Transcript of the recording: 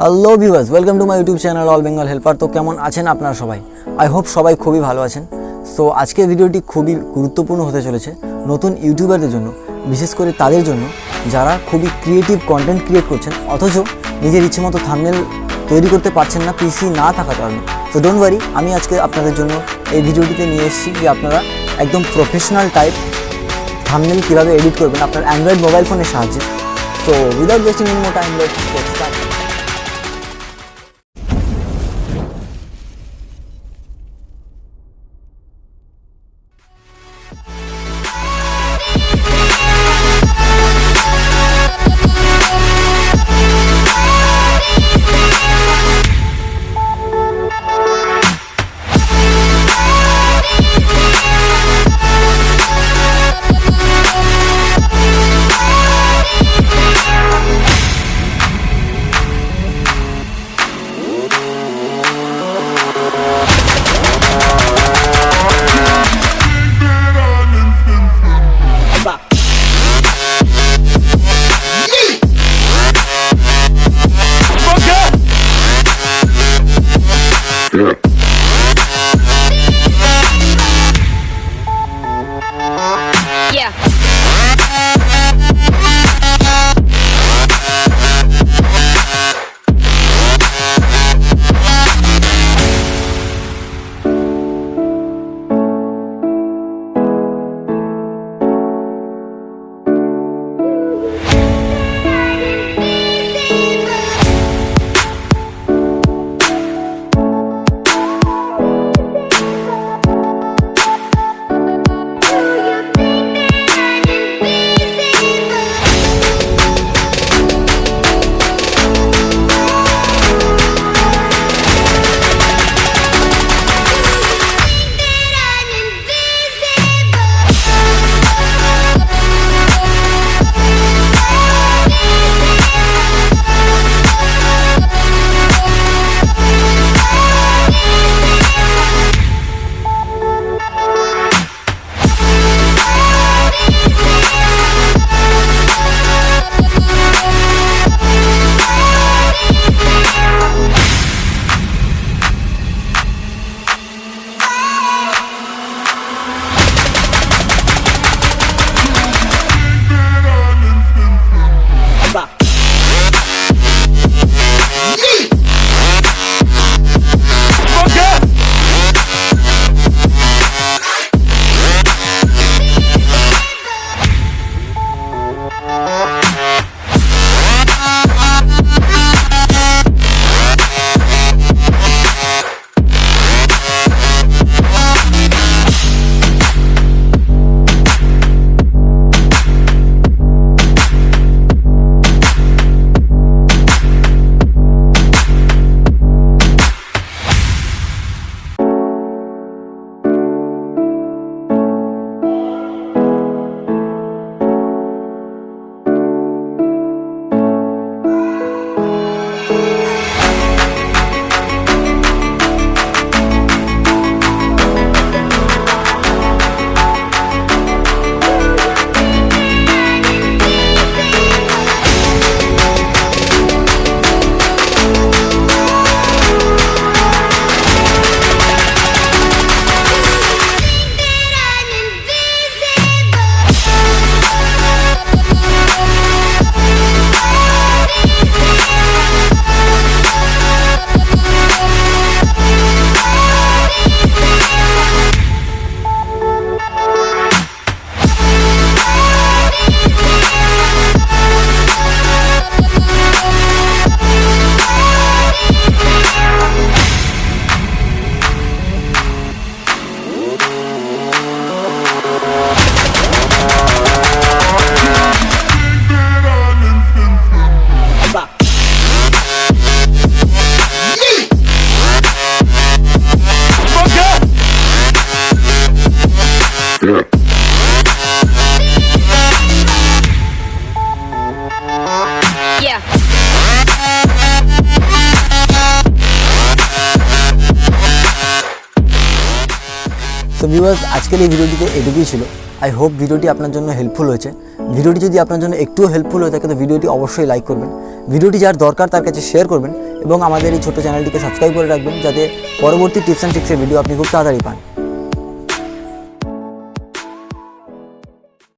Hello viewers, welcome to my YouTube channel all Bengal helper. তো কেমন আছেন আপনারা সবাই? আই হোপ সবাই খুবই ভালো আছেন। সো আজকের ভিডিওটি খুবই গুরুত্বপূর্ণ হতে চলেছে নতুন ইউটিউবারদের জন্য, বিশেষ করে তাদের জন্য যারা খুবই ক্রিয়েটিভ কন্টেন্ট ক্রিয়েট করছেন অথচ নিজের ইচ্ছে মতো থাম্বনেল তৈরি করতে পারছেন না পিসি না থাকার কারণে। তো ডোন্ট ওয়ারি, আমি আজকে আপনাদের জন্য এই ভিডিওটিতে নিয়ে এসেছি যে আপনারা একদম প্রফেশনাল টাইপ থাম্বনেল কীভাবে এডিট করবেন আপনার অ্যান্ড্রয়েড মোবাইল ফোনের সাহায্যে। So without wasting any more time, let's get start. Viewers, আজকের এই ভিডিওটিতে এটুকুই ছিল। আই হোপ ভিডিওটি আপনার জন্য হেল্পফুল হয়েছে। ভিডিওটি যদি আপনার জন্য একটুও হেল্পফুল হয়ে থাকে তো ভিডিওটি অবশ্যই লাইক করবেন, ভিডিওটি যার দরকার তার কাছে শেয়ার করবেন এবং আমাদের এই ছোট্ট চ্যানেলটিকে সাবস্ক্রাইব করে রাখবেন যাতে পরবর্তী টিপস অ্যান্ড ট্রিক্সের ভিডিও আপনি খুব তাড়াতাড়ি পান।